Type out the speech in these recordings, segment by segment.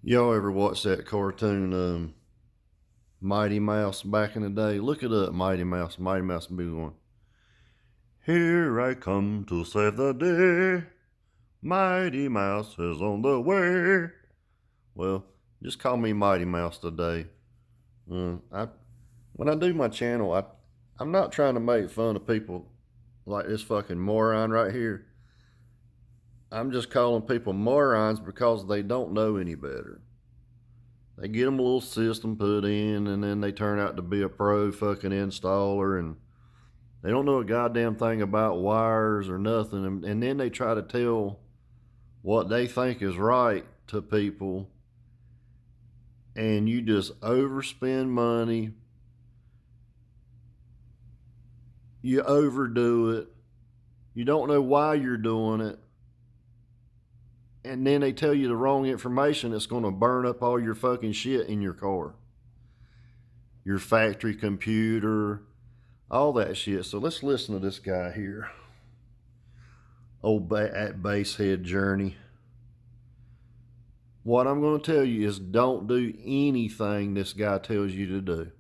Y'all ever watch that cartoon, Mighty Mouse back in the day? Look it up, Mighty Mouse. Mighty Mouse will be going, "Here I come to save the day. Mighty Mouse is on the way." Well, just call me Mighty Mouse today. When I do my channel, I'm not trying to make fun of people like this fucking moron right here. I'm just calling people morons because they don't know any better. They get them a little system put in, and then they turn out to be a pro fucking installer, and they don't know a goddamn thing about wires or nothing. And then they try to tell what they think is right to people, and you just overspend money. You overdo it. You don't know why you're doing it. And then they tell you the wrong information that's going to burn up all your fucking shit in your car. Your factory computer, all that shit. So let's listen to this guy here. At Basehead Journey. What I'm going to tell you is don't do anything this guy tells you to do.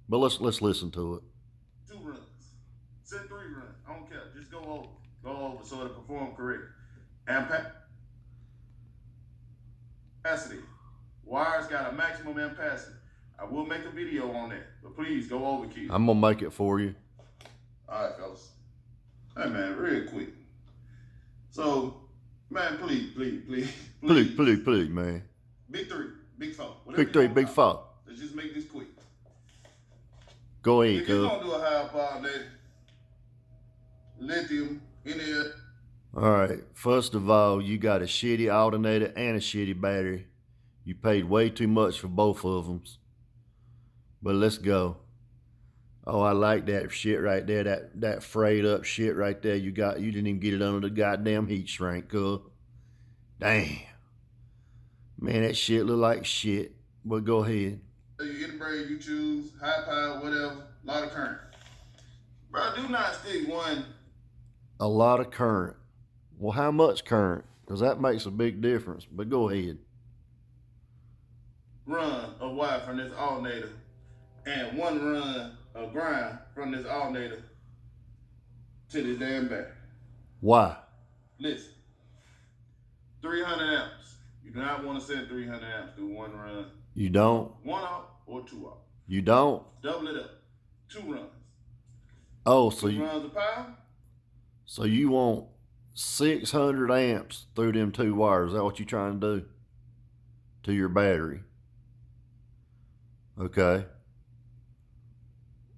But let's listen to it. 2 runs. Set 3 runs. I don't care. Just go over. Go over so it'll perform correct. Ampacity. Wires got a maximum ampacity. I will make a video on that, but please go over, kids. I'm going to make it for you. All right, fellas. Hey, man, real quick. So, man, please, man. Big 3, big 4. Big 3, big 4. Let's just make this quick. Go ahead, if you're going to do a high power lithium in there. All right, first of all, you got a shitty alternator and a shitty battery. You paid way too much for both of them. But let's go. Oh, I like that shit right there, that frayed up shit right there. You didn't even get it under the goddamn heat shrink, cuz. Damn. Man, that shit look like shit. But go ahead. You get a braid, you choose, high power, whatever, a lot of current. Bro, do not stick one. A lot of current. Well, how much current? Because that makes a big difference. But go ahead. Run of wire from this alternator and 1 run of ground from this alternator to this damn battery. Why? Listen, 300 amps. You do not want to send 300 amps through 1 run. You don't? 1 out or 2 out. You don't? Double it up. 2 runs. Oh, so 2 runs of power. So you want 600 amps through them 2 wires. Is that what you're trying to do to your battery? Okay.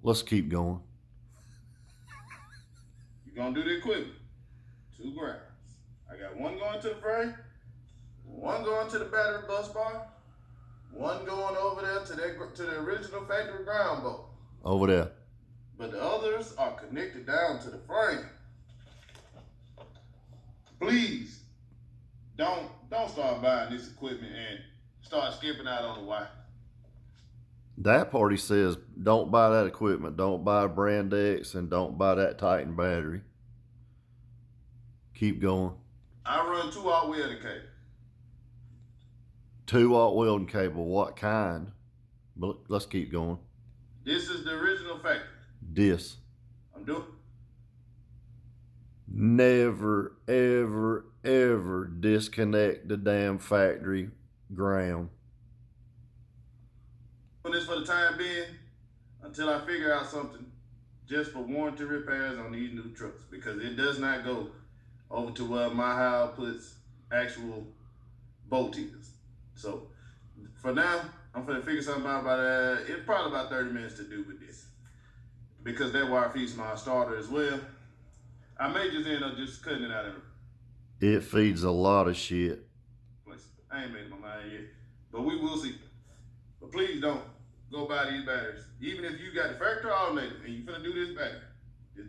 Let's keep going. You're going to do the equivalent. 2 grounds. I got 1 going to the frame, 1 going to the battery bus bar, 1 going over there to the original factory ground bolt. Over there. But the others are connected down to the frame. Please don't start buying this equipment and start skipping out on the wire. That party says don't buy that equipment, don't buy a Brand X, and don't buy that Titan battery. Keep going. I run 2-aught welding cable. 2-aught welding cable, what kind? But let's keep going. This is the original factory. This. I'm doing. Never, ever, ever disconnect the damn factory ground. This for the time being until I figure out something just for warranty repairs on these new trucks, because it does not go over to where my house puts actual bolt is. So for now, I'm gonna figure something out about that. It's probably about 30 minutes to do with this, because that wire feeds my starter as well. I may just end up just cutting it out of it. It feeds a lot of shit. I ain't made my mind yet, but we will see. But please don't go buy these batteries. Even if you got the factory alternator and you finna do this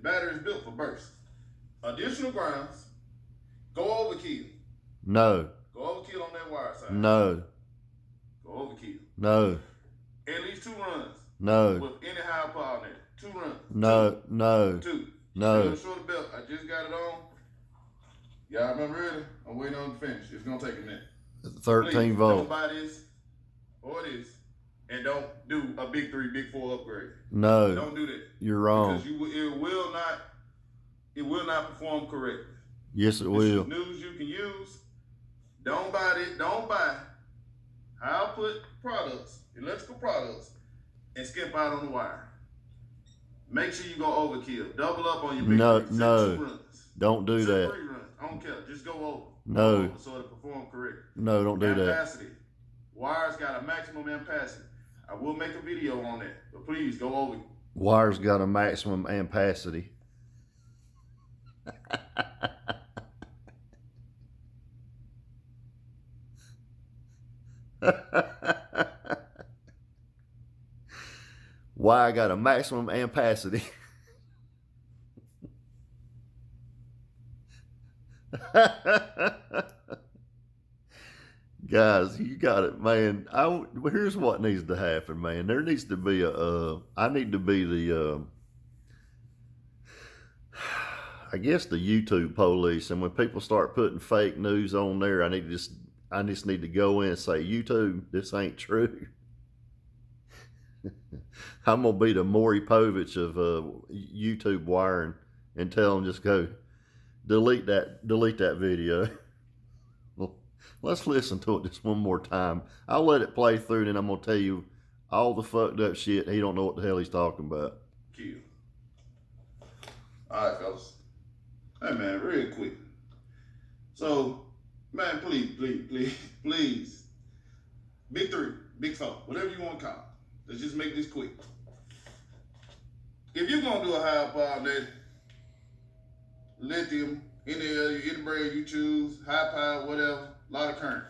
battery is built for burst. Additional grounds, go overkill. No. Go overkill on that wire side. No. Go overkill. No. At least 2 runs. No. With any high power alternator. 2 runs. No. No. 2. No. Shorter belt. I just got it on. Y'all remember ready? I'm waiting on it to finish. It's gonna take a minute. 13 Please, volt. Don't buy this or it is, and don't do a big 3, big 4 upgrade. No, Don't do that. you're wrong. Because it will not perform correctly. Yes, it This will. is news you can use. Don't buy high output products, electrical products, and skip out on the wire. Make sure you go overkill. Double up on your big No, three. no. 2 runs. Don't do that. 3 runs. I don't care. Just go over. No. Go over so it perform correctly. No, don't do that. Ampacity. Wires got a maximum ampacity. I will make a video on that, but please go over. Wires got a maximum ampacity. Wire got a maximum ampacity. Guys, you got it, man. Here's what needs to happen, man. There needs to be I need to be the, I guess the YouTube police. And when people start putting fake news on there, I just need to go in and say, YouTube, this ain't true. I'm gonna be the Maury Povich of YouTube wiring and tell them just go delete that video. Well, let's listen to it just one more time. I'll let it play through, and then I'm gonna tell you all the fucked up shit. He don't know what the hell he's talking about. Kill. All right, fellas. Hey, man, real quick. So, man, please. Big 3, big 4, whatever you want to call it. Let's just make this quick. If you're going to do a high power net, lithium, any brand you choose, high power, whatever, a lot of current.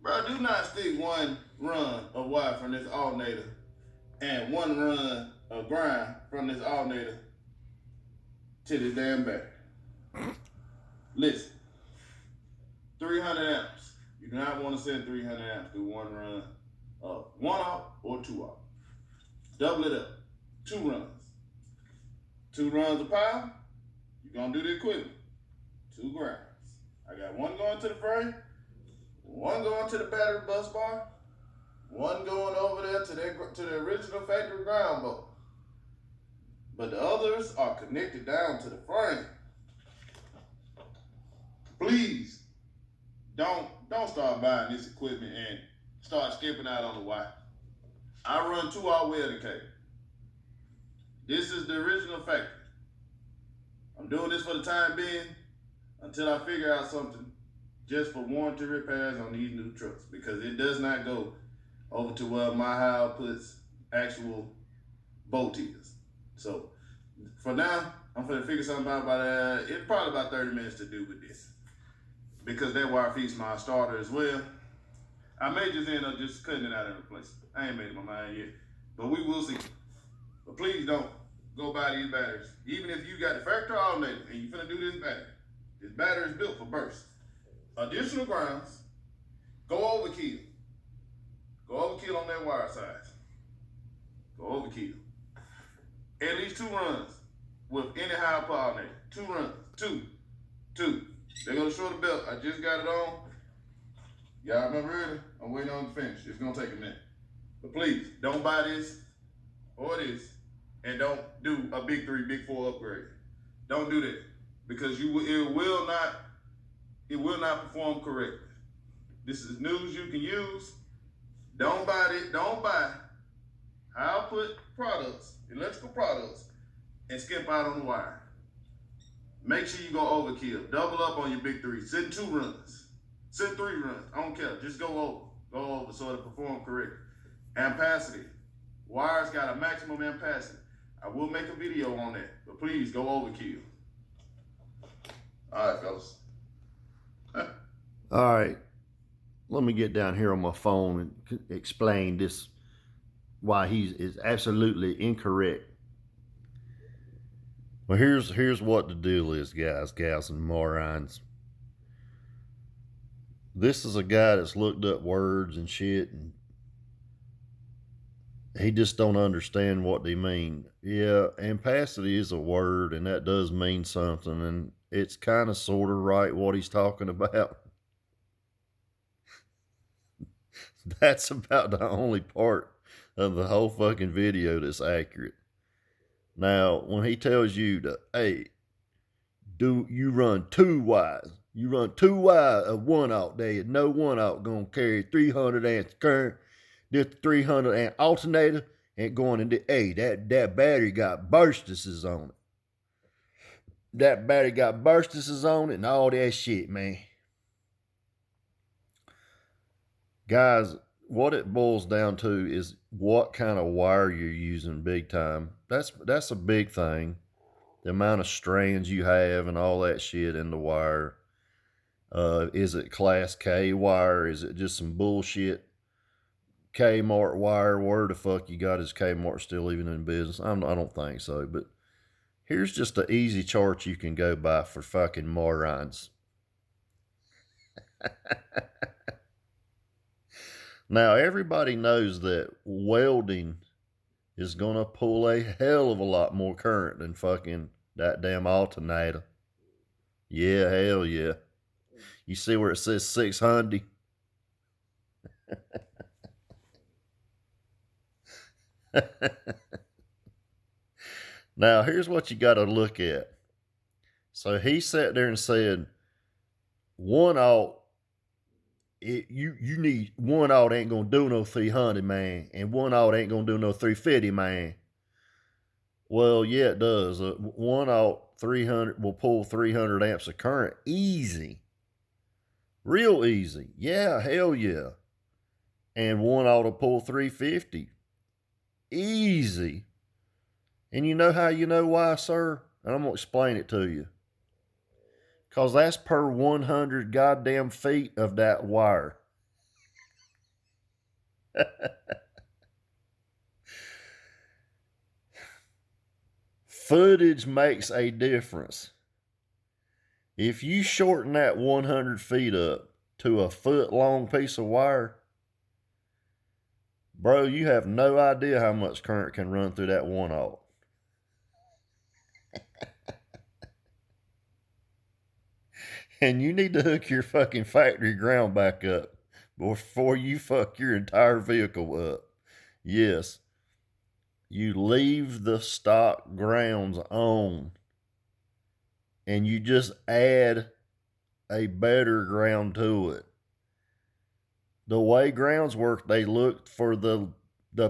Bro, do not stick 1 run of wire from this alternator and 1 run of grind from this alternator to the damn battery. Listen, 300 amps. You do not want to send 300 amps through 1 run of 1 out or 2 out. Double it up. 2 runs. 2 runs of power, you're going to do the equivalent. 2 grinds. I got 1 going to the frame, 1 going to the battery bus bar, 1 going over there to the original factory ground board. But the others are connected down to the frame. Please, don't start buying this equipment and start skipping out on the wire. I run 2-out welding cable. This is the original factory. I'm doing this for the time being until I figure out something just for warranty repairs on these new trucks, because it does not go over to where my high outputs actual bolt is. So for now, I'm gonna figure something out about it's probably about 30 minutes to do with this, because that wire feeds my starter as well. I may just end up just cutting it out and replacing it. I ain't made my mind yet, but we will see. But please don't go buy these batteries. Even if you got the factory alternator and you finna do this battery is built for burst. Additional grounds, go overkill. Go overkill on that wire size. Go overkill. At least 2 runs with any high power alternator. 2 runs. Two. They're gonna short the belt. I just got it on. Y'all remember earlier? I'm waiting on it to finish. It's gonna take a minute. But please, don't buy this or this and don't do a big 3, big 4 upgrade. Don't do that, because it will not perform correctly. This is news you can use. Don't buy high output products, electrical products, and skip out on the wire. Make sure you go overkill. Double up on your big 3. Send 2 runs. Send 3 runs. I don't care. Just go over. Go over so it'll perform correctly. Ampacity. Wires got a maximum ampacity. I will make a video on that, but please go overkill. All right, fellas. All right. Let me get down here on my phone and explain this, why he is absolutely incorrect. Well, here's what the deal is, guys, gals, and morons. This is a guy that's looked up words and shit, and he just don't understand what they mean. Yeah, ampacity is a word, and that does mean something, and it's kind of sort of right what he's talking about. That's about the only part of the whole fucking video that's accurate. Now, when he tells you to, hey, do you run 2 wires? You run 2 wires of 1-aught. There is no 1-aught gonna carry 300 amps current. This 300 amp alternator ain't going into that battery got burstices on it. That battery got burstices on it and all that shit, man. Guys, what it boils down to is what kind of wire you're using big time. That's a big thing. The amount of strands you have and all that shit in the wire. Is it class K wire? Is it just some bullshit Kmart wire? Where the fuck you got is Kmart still even in business? I don't think so, but here's just an easy chart you can go by for fucking morons. Now, everybody knows that welding is going to pull a hell of a lot more current than fucking that damn alternator. Yeah, hell yeah. You see where it says 600? Now, here's what you got to look at. So he sat there and said, 1-aught, you need 1-aught ain't gonna do no 300, man, and 1-aught ain't gonna do no 350, man. Well, yeah, it does. 1-aught 300 will pull 300 amps of current easy, real easy. Yeah, hell yeah. And 1-aught will pull 350 easy. And you know how you know why, sir? And I'm gonna explain it to you. Because that's per 100 goddamn feet of that wire. Footage makes a difference. If you shorten that 100 feet up to a 1-foot-long piece of wire, bro, you have no idea how much current can run through that 1-aught. And you need to hook your fucking factory ground back up before you fuck your entire vehicle up. Yes, you leave the stock grounds on and you just add a better ground to it. The way grounds work, they look for the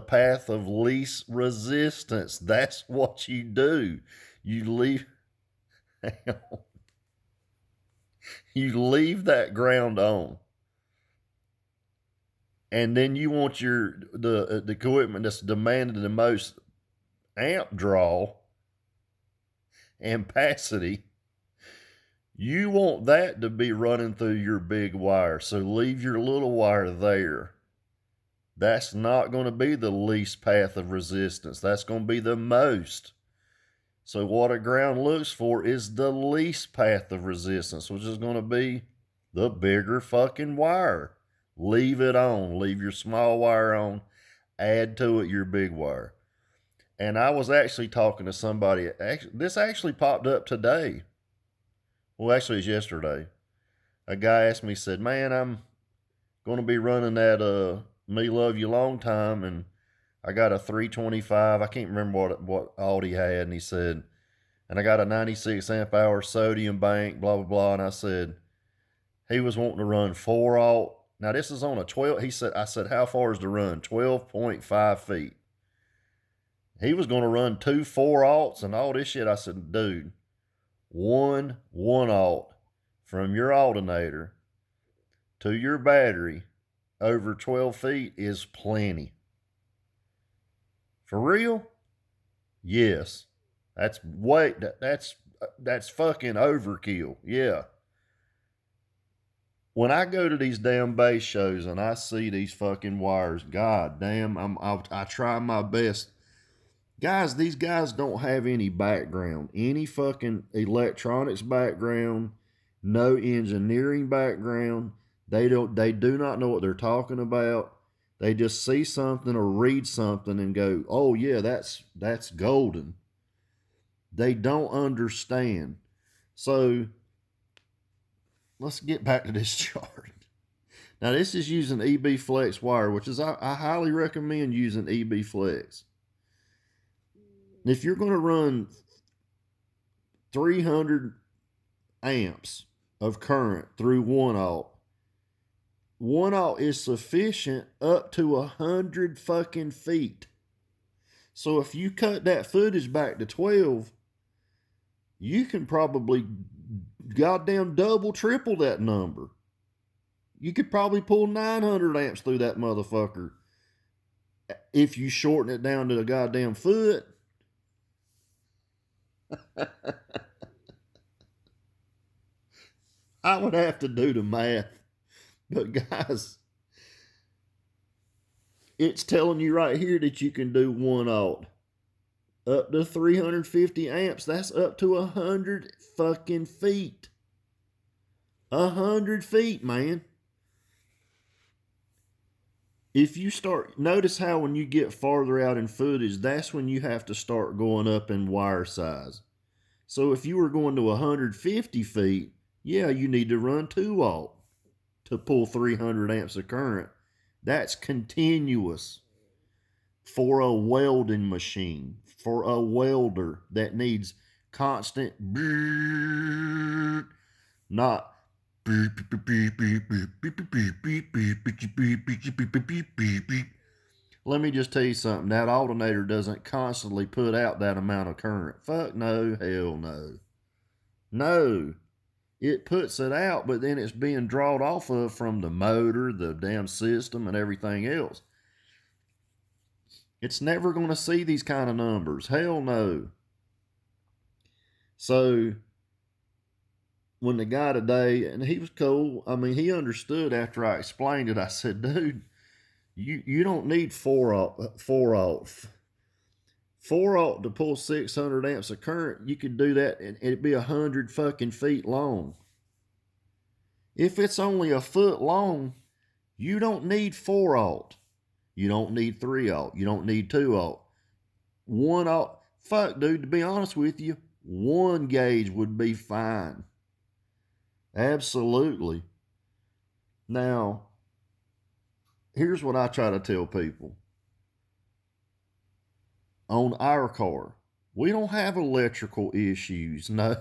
path of least resistance. That's what you do. You leave you leave that ground on. And then you want the equipment that's demanding the most amp draw and capacity. You want that to be running through your big wire. So leave your little wire there. That's not going to be the least path of resistance. That's going to be the most. So what a ground looks for is the least path of resistance, which is going to be the bigger fucking wire. Leave it on. Leave your small wire on. Add to it your big wire. And I was actually talking to somebody. This actually popped up today. Well, actually, it's yesterday. A guy asked me, said, man, I'm going to be running that Me Love You Long Time, and I got a 325. I can't remember what all he had. And he said, and I got a 96 amp hour sodium bank, blah, blah, blah. And I said, he was wanting to run 4-aught. Now, this is on a 12. I said, how far is the run? 12.5 feet. He was going to run 2 4-aughts and all this shit. I said, dude, 1-aught from your alternator to your battery over 12 feet is plenty. For real? Yes. That's fucking overkill. Yeah. When I go to these damn bass shows and I see these fucking wires, god damn, I try my best. Guys, these guys don't have any background, any fucking electronics background, no engineering background. They do not know what they're talking about. They just see something or read something and go, oh yeah, that's golden. They don't understand. So let's get back to this chart. Now, this is using EB Flex wire, which is, I highly recommend using EB Flex. If you're going to run 300 amps of current through 1-aught, 1-aught is sufficient up to 100 fucking feet. So if you cut that footage back to 12, you can probably goddamn double, triple that number. You could probably pull 900 amps through that motherfucker if you shorten it down to a goddamn foot. I would have to do the math. But guys, it's telling you right here that you can do 1-aught. Up to 350 amps. That's up to 100 fucking feet. 100 feet, man. If you start, notice how when you get farther out in footage, that's when you have to start going up in wire size. So if you were going to 150 feet, yeah, you need to run 2-aught to pull 300 amps of current. That's continuous for a welding machine, for a welder that needs constant, not let me just tell you something. That alternator doesn't constantly put out that amount of current. Fuck no, hell no. No. It puts it out, but then it's being drawn off of from the motor, the damn system, and everything else. It's never going to see these kind of numbers. Hell no. So, when the guy today, and he was cool, I mean, he understood after I explained it. I said, dude, you don't need 4-aught. 4-aught to pull 600 amps of current, you could do that and it'd be 100 fucking feet long. If it's only a foot long, you don't need 4-aught. You don't need 3-aught. You don't need 2-aught. 1-aught, fuck dude, to be honest with you, 1 gauge would be fine. Absolutely. Now, here's what I try to tell people. On our car, we don't have electrical issues. No.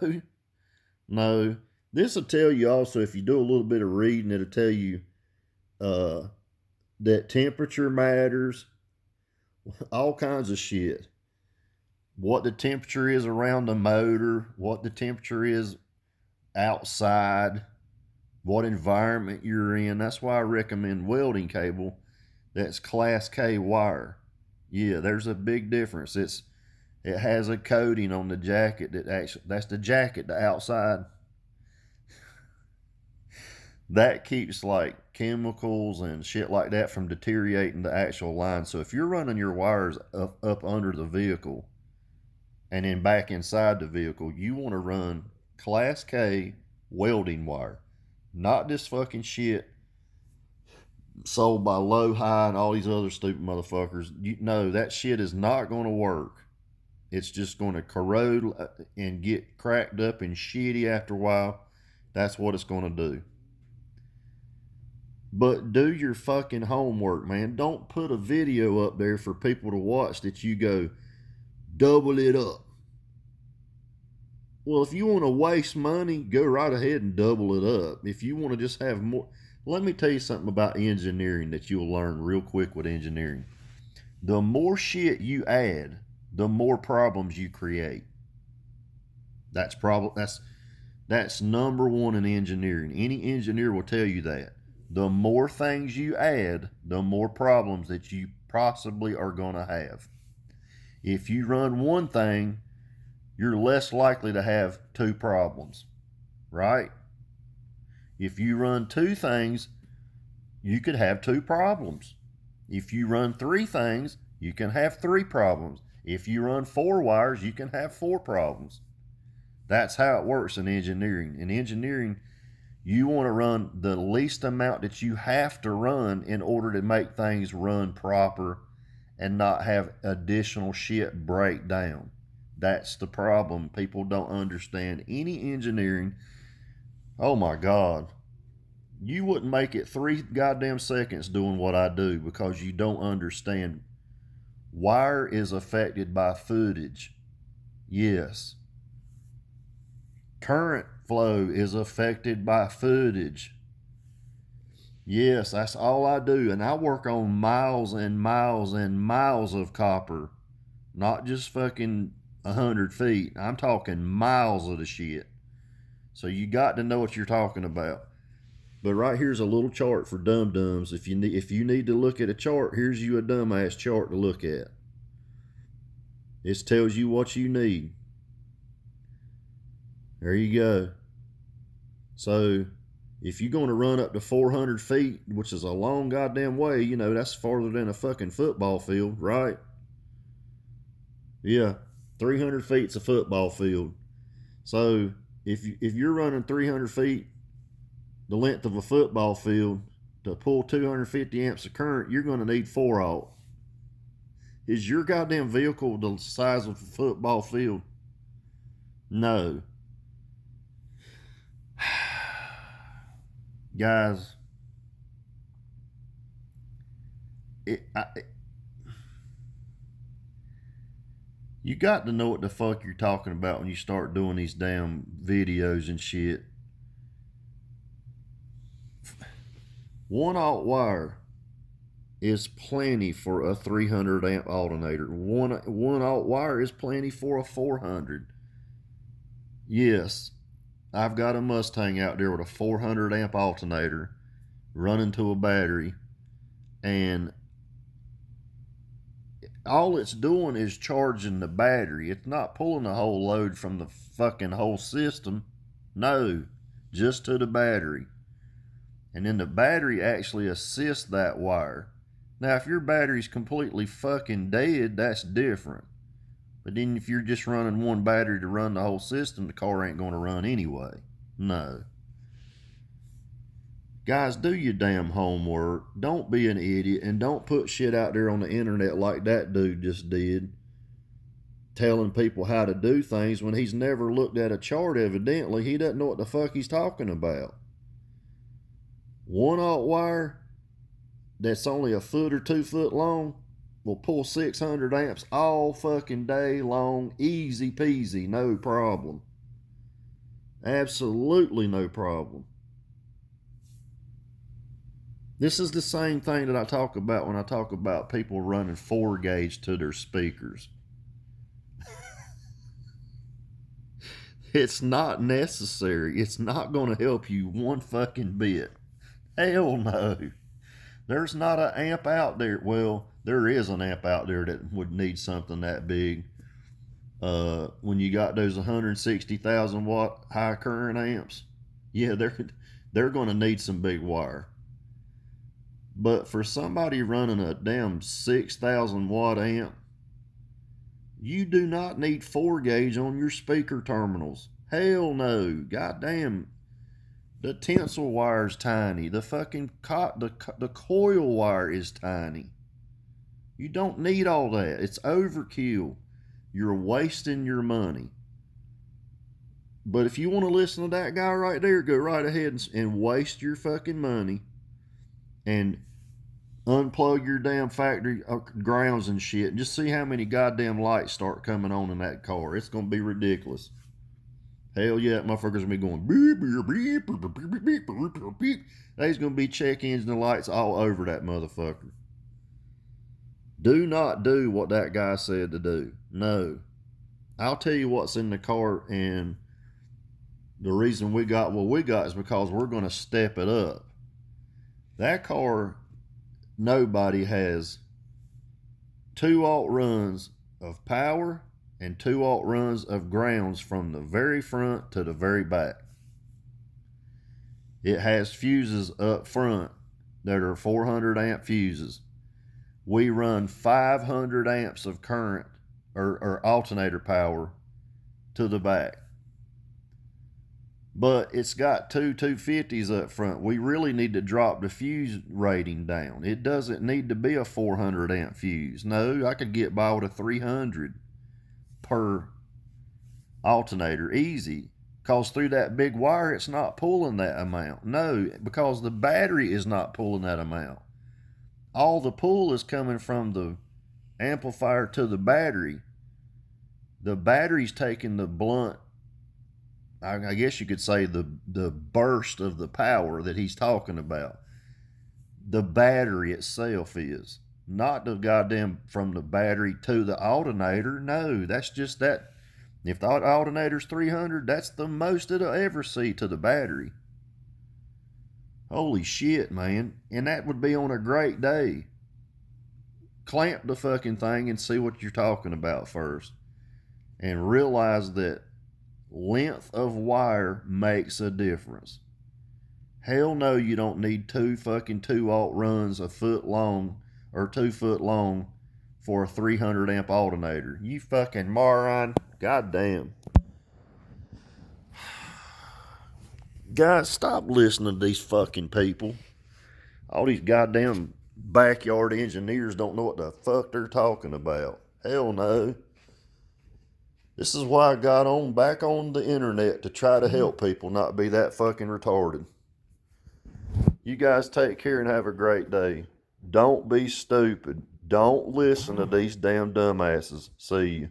This will tell you also, if you do a little bit of reading, it'll tell you that temperature matters, all kinds of shit. What the temperature is around the motor, what the temperature is outside, what environment you're in. That's why I recommend welding cable that's Class K wire. Yeah, there's a big difference. It has a coating on the jacket that's the jacket, the outside. That keeps like chemicals and shit like that from deteriorating the actual line. So if you're running your wires up under the vehicle and then back inside the vehicle, you want to run Class K welding wire. Not this fucking shit sold by Low High and all these other stupid motherfuckers. No, that shit is not going to work. It's just going to corrode and get cracked up and shitty after a while. That's what it's going to do. But do your fucking homework, man. Don't put a video up there for people to watch that you go, double it up. Well, if you want to waste money, go right ahead and double it up. If you want to just have more... Let me tell you something about engineering that you'll learn real quick with engineering. The more shit you add, the more problems you create. That's number one in engineering. Any engineer will tell you that. The more things you add, the more problems that you possibly are going to have. If you run one thing, you're less likely to have 2 problems, right? If you run 2 things, you could have 2 problems. If you run 3 things, you can have 3 problems. If you run 4 wires, you can have 4 problems. That's how it works in engineering. In engineering, you want to run the least amount that you have to run in order to make things run proper and not have additional shit break down. That's the problem. People don't understand any engineering. Oh my God. You wouldn't make it 3 goddamn seconds doing what I do because you don't understand. Wire is affected by footage. Yes. Current flow is affected by footage. Yes, that's all I do. And I work on miles and miles and miles of copper. Not just fucking 100 feet. I'm talking miles of the shit. So you got to know what you're talking about. But right here's a little chart for dum-dums. If you need to look at a chart, here's you a dumbass chart to look at. This tells you what you need. There you go. So if you're going to run up to 400 feet, which is a long goddamn way, you know, that's farther than a fucking football field, right? Yeah, 300 feet's a football field. So if you're running 300 feet, the length of a football field, to pull 250 amps of current, you're going to need 4-aught. Is your goddamn vehicle the size of a football field? No. Guys, you got to know what the fuck you're talking about when you start doing these damn videos and shit. 1-aught wire is plenty for a 300 amp alternator. 1-aught wire is plenty for a 400. Yes, I've got a Mustang out there with a 400 amp alternator running to a battery, and all it's doing is charging the battery. It's not pulling the whole load from the fucking whole system. No, just to the battery. And then the battery actually assists that wire. Now, if your battery's completely fucking dead, that's different. But then if you're just running one battery to run the whole system, the car ain't going to run anyway. No. Guys, do your damn homework. Don't be an idiot, and don't put shit out there on the internet like that dude just did, telling people how to do things when he's never looked at a chart. Evidently, he doesn't know what the fuck he's talking about. 1-aught wire that's only a foot or 2 foot long will pull 600 amps all fucking day long, easy peasy, no problem. Absolutely no problem. This is the same thing that I talk about when I talk about people running 4-gauge to their speakers. It's not necessary. It's not going to help you one fucking bit. Hell no. There's not an amp out there. Well, there is an amp out there that would need something that big. When you got those 160,000 watt high current amps, yeah, they're going to need some big wire. But for somebody running a damn 6,000 watt amp, you do not need 4-gauge on your speaker terminals. Hell no. Goddamn. The tensile wire is tiny. The fucking the coil wire is tiny. You don't need all that. It's overkill. You're wasting your money. But if you want to listen to that guy right there, go right ahead and waste your fucking money and unplug your damn factory grounds and shit. Just see how many goddamn lights start coming on in that car. It's going to be ridiculous. Hell yeah, motherfuckers will be going beep, beep, beep, beep, beep, beep, beep, beep. There's going to be check engine lights all over that motherfucker. Do not do what that guy said to do. No. I'll tell you what's in the car, and the reason we got what we got is because we're going to step it up. That car, nobody has 2-aught runs of power and 2-aught runs of grounds from the very front to the very back. It has fuses up front that are 400 amp fuses. We run 500 amps of current or alternator power to the back. But it's got two 250s up front. We really need to drop the fuse rating down. It doesn't need to be a 400 amp fuse. No, I could get by with a 300 per alternator, easy. Because through that big wire, it's not pulling that amount. No, because the battery is not pulling that amount. All the pull is coming from the amplifier to the battery. The battery's taking the blunt, I guess you could say the burst of the power that he's talking about. The battery itself is. Not the goddamn from the battery to the alternator. No, that's just that. If the alternator's 300, that's the most it'll ever see to the battery. Holy shit, man. And that would be on a great day. Clamp the fucking thing and see what you're talking about first. And realize that length of wire makes a difference. Hell no, you don't need 2 alt runs a foot long or 2 foot long for a 300 amp alternator. You fucking moron. Goddamn. Guys, stop listening to these fucking people. All these goddamn backyard engineers don't know what the fuck they're talking about. Hell no. This is why I got back on the internet, to try to help people not be that fucking retarded. You guys take care and have a great day. Don't be stupid. Don't listen to these damn dumbasses. See you.